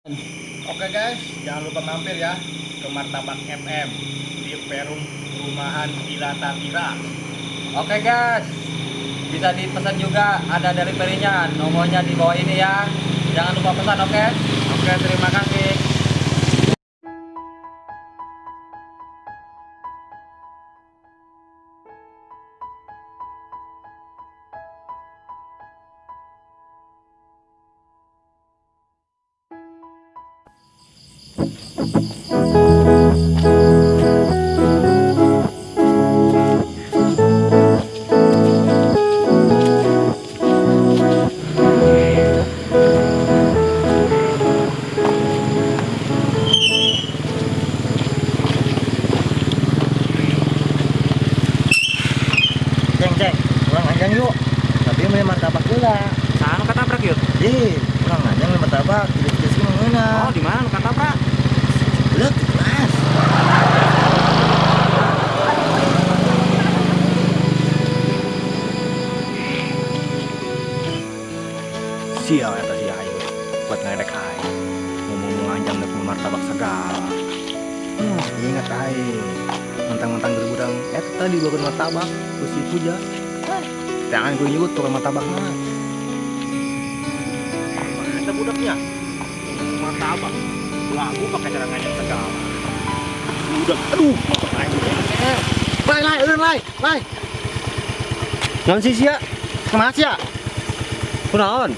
Oke guys, jangan lupa mampir ya ke Martabak FM di Perum Perumahan Villa Tatira. Oke guys, bisa dipesan juga, ada deliverynya, nomornya di bawah ini ya. Jangan lupa pesan, oke? Oke, terima kasih. Ceng, pulang aja yuk. Tapi beli martabak juga. Saan katabrak yuk? Pulang aja beli martabak. Di sini mana? Oh, di mana katabrak? Belum di kelas. Sial eta si Ayu buat ngedek aing. Ngomong anjang dek martabak segala. Ingat aing. Mentang-mentang bergudang eta tadi bawa martabak, besi puja. Jangan gue nyut tukang martabak mah. Mana budaknya? Martabak. Lagu pakai cara ngajak segala. Budak, aduh, lai. Non sih sia? Kemana sia? Kunaon?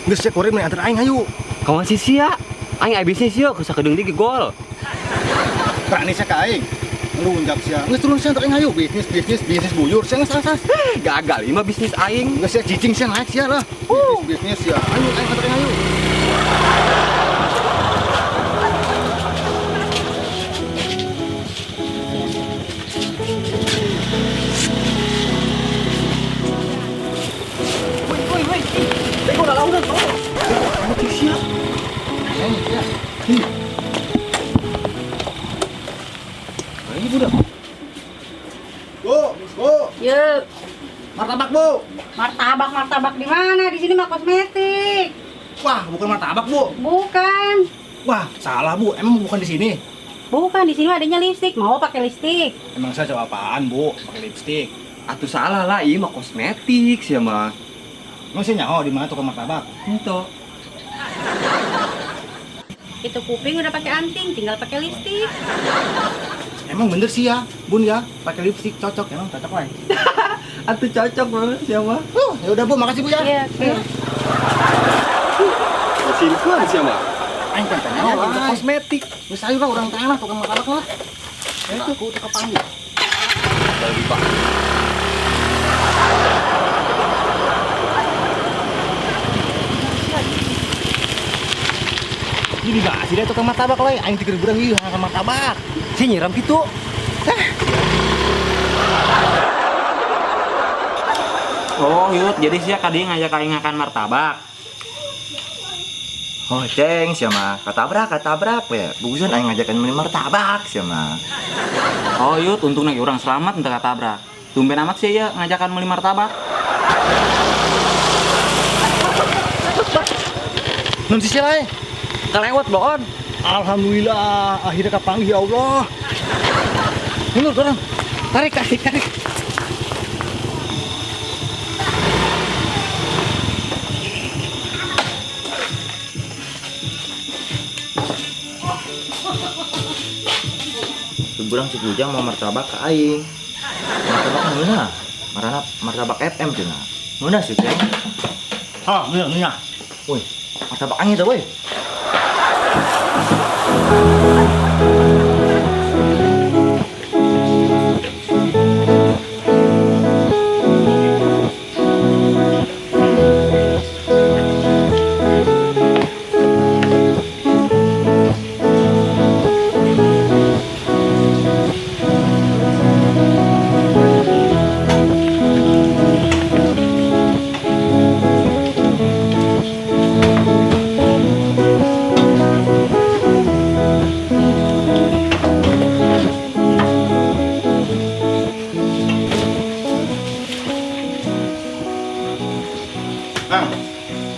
Geus cek korek meni antar aing hayu. Kawan si sia? Aing bisnis yuk, kusa kedeng di gol. Berani sia ka aing. Ngelunjak sia. Geus turun sia antar aing hayu. Bisnis buyur sia geus asas. Gagal, ima bisnis aing. Geus sia cicing sia naik sia lah. Bisnis sia. Ayo aing antar aing hayu. Woi. Bego udah launan. Kamu sia. Aing sia. Ini budak. Bu. Yuk, Martabak, Bu. martabak di mana? Di sini mah kosmetik. Wah, bukan martabak, Bu. Bukan. Wah, salah, Bu. Emang bukan di sini. Bukan, di sini adanya lipstik. Mau pakai lipstik? Emang saya coba apaan, Bu? Pakai lipstik. Atuh salah lah, iya mah kosmetik sih mah. Emang saya nyaho di mana tukang martabak? Itu. Itu kuping udah pakai anting, tinggal pakai lipstik. Emang bener sih ya, Bun ya. Pakai lipstik cocok, emang cocok lah. Atuh cocok banget sih mah. Ya udah, Bu. Makasih, Bu ya. Iya, oke. Simpan sih mah. Aing kan tanya Oh, untuk kosmetik. Geus ayo lah urang tanah tukang martabak lah. Itu aku teu kepanggil. Bagi Pak. Ini bah, sih dia tukang martabak lah. Aing tikir burang ieu tukang martabak. Si nyiram gitu. Oh, yut, jadi sih kadi ngajak aing makan martabak. Oh, ceng, siapa? Katabrak ya. Bukan aing ngajakin beli martabak siapa? Oh, yut, untung lagi orang selamat entah katabrak. Tumben amat sih ya ngajakan beli martabak. Nun sisi lain. Kelewat boon. Alhamdulillah, akhirnya kepanggil ya Allah. Mundur dorong. Tarik. Seburang si Kujang mau martabak ke aing. Martabak mana? Martabak FM cenah. Mana sih, Ceng? Ah, nya. Woi, martabak angin tuh, woi.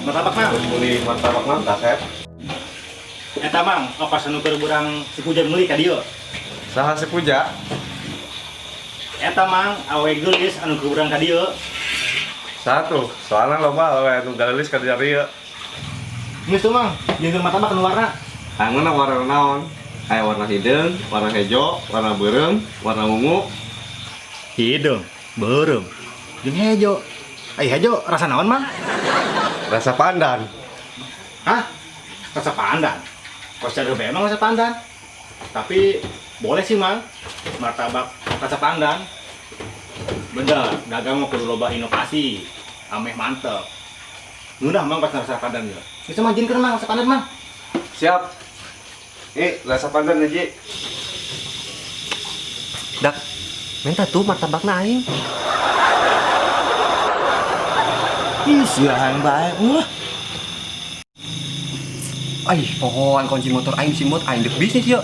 Martabak mah. Beli martabak mah, Kak Sep. Eta mang, apa sanuker burang sepuja meuli ka dieu? Saha sepuja? Eta mang awe geulis anu ke urang ka dieu. Satu, soalnya loba awe anu galelis ka dieu. Geus tuh mang, jeung martabak anu warna. Angna warna naon? Aya warna hideung, warna hejo, warna beureum, warna ungu. Hidung, beureum, jeung hejo. Ai hejo rasa naon mang? Rasa pandan. Hah? Rasa pandan. Kok cara emang rasa pandan? Tapi boleh sih mang, martabak rasa pandan. Bener, dagang mau kudu loba inovasi, ameh mantep. Nudah mang pas rasa pandan ya. Bisa majinkeun mang rasa pandan mang. Siap. Rasa pandan aja. Dak, minta tuh martabakna aing. Ih, siahan bae. Ai, pohon kunci motor aing simot aing dek bisnis ya.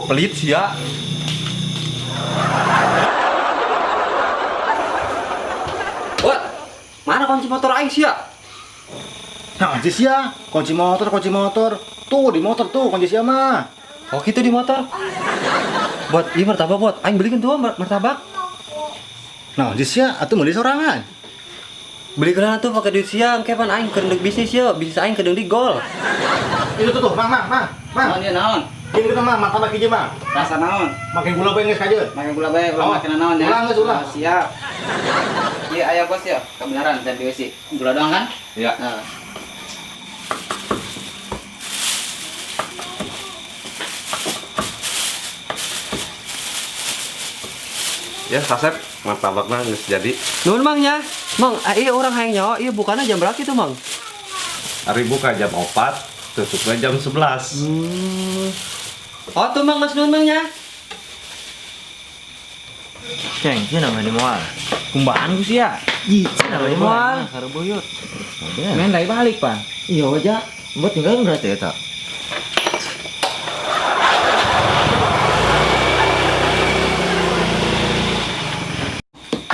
Pelit sih ya. What? Mana kunci motor aing sih ya? Nah, anjir sia, kunci motor. Tuh di motor tuh kunci sia mah. Oh gitu di motor. Buat ini martabak buat aing belikan tuh martabak. Nah, anjir sia, atuh meuli sorangan. Beli kerana tuh pakai duit siang, kapan aing keur bisnis ya, bisnis aing keur di gol. Itu tuh, mang. Naon ya naon? Ini kita mang, martabak hiji mang. Rasa naon? Makin gula bae geus kajeun. Makan gula bae, Oh, ulah makan naon ya? ulang, geus, ulang. Oh, siap. Iya aya bos ya, kebenaran dan diisi. Gula doang kan? Ya. Nah. Ya, Kasep, martabakna geus jadi. Nuhun mangnya. Mang, iya orang hayang nyawa, iya bukannya jam berapa itu, Mang? Hari buka jam 4, tutupnya jam 11. Oh, tuh Mang, Mas nuhun mangnya. Ceng, ini namanya moal. Kumbaan ku sia. Ih, namanya moal. Kareboyot. Main dari balik, Pan. Iya aja. Buat tinggal berarti eta.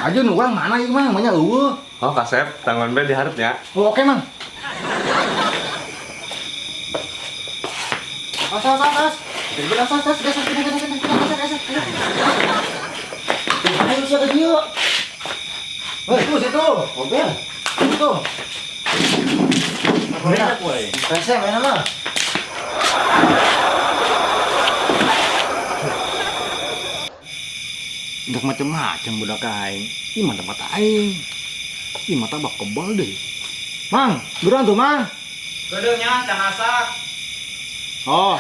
Ajun urang mana ieu mang? Manya eueuh. Oh, Kasep, tangan be diharapnya. Oh, oke mang. As. Ayo sia ke dieu. Hei, tuh situ. Oke. Itu. Apa poe? Pese mana mah? Udah macam-macam budak aing. Ih, mata aing. Ih, mata bak kebal deh. Mang, buruan tuh, Mang. Gedungnya can masak. Oh.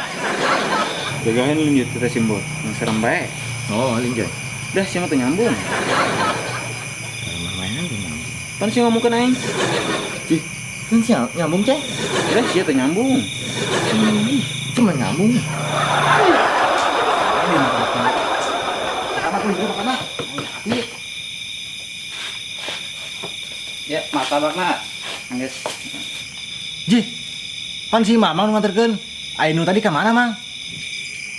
Jagain linjut kita simbol. Yang serem bae. Oh, linjut. Udah sih mah tuh nyambung. Main aja, Mang. Pan sih ngomong ke aing. Cih, kan sih nyambung, Cek. Udah sih tuh nyambung. Cuma nyambung. Ini apa tuh? Apa? Iya. Ya, martabakna. Geus. Ji, pan si Mamang nganterkeun. Ainu tadi ke mana, Mang?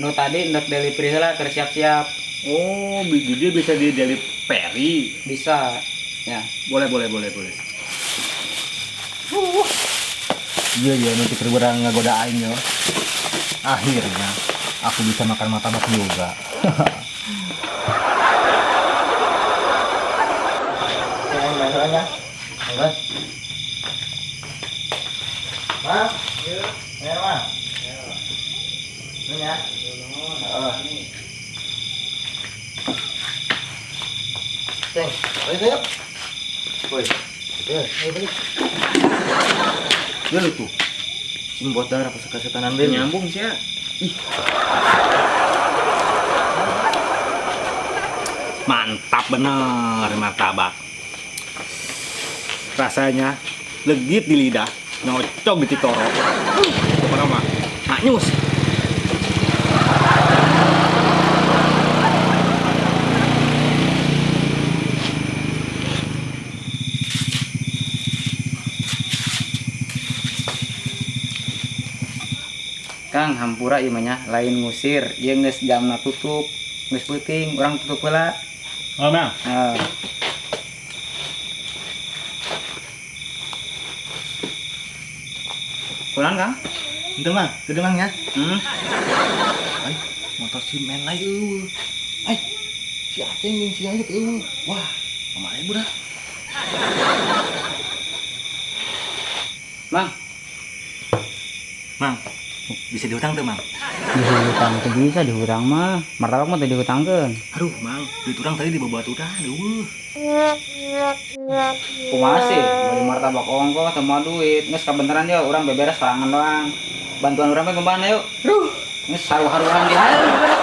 Nu tadi hendak delivery heula keur siap-siap. Oh, jadi bisa di delivery. Bisa. Ya. Boleh. Iya, nanti kerberang ngagoda aing yo. Akhirnya aku bisa makan martabak juga. Main-mainnya. Enggak. Mas, ya, Mas. Ini ya. Ceng, ayo. Woi. Ayo balik. Ya lu tuh. Sing buat darah pas kesetanan be. Nyambung sih ya. Mantap bener martabak. Rasanya legit di lidah, nyocok di tikoro. Apa mah? Maknyus. Kang hampura ieu mah nya lain ngusir, ieu geus jamna tutup. Geus peuting, urang tutup heula. Oh, Mang. Pulang Kang? Ente mang, gede mang ya. Hmm? Ay, motor si men lain Ay, si Aceng jeung si Ayu tuh. Wah, pamain budak. Mang, Mang, bisa diutang tuh, Mang. dihutang teh bisa dihutang mah. Martabak mah teh dihutangkeun. Aduh, Mang, duit urang tadi dibawa udah, aduh. Kumaha sih? Beli martabak ongkos sama duit. Geus kabenteran ya urang beberes sorangan doang. Bantuan urang mah kumaha yuk. Geus haru-haruan di haeu.